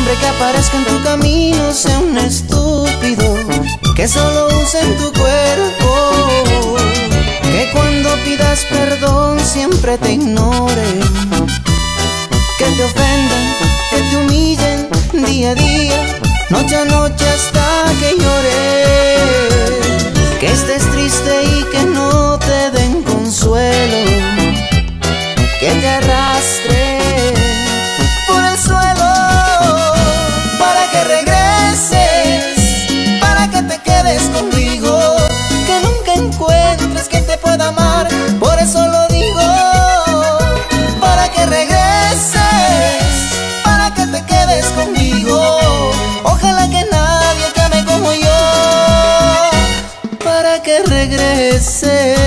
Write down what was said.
hombre que aparezca en tu camino sea un estúpido que solo use en tu cuerpo, que cuando pidas perdón siempre te ignoren, que te ofendan, que te humillen día a día, noche a noche hasta que llores, que estés triste y que no te den consuelo, que te arrastre por el suelo para que regreses, para que te quedes conmigo, que nunca encuentres quien te pueda amar, por eso lo digo, para que regreses, para que te quedes conmigo, ojalá que nadie te ame como yo, para que regreses.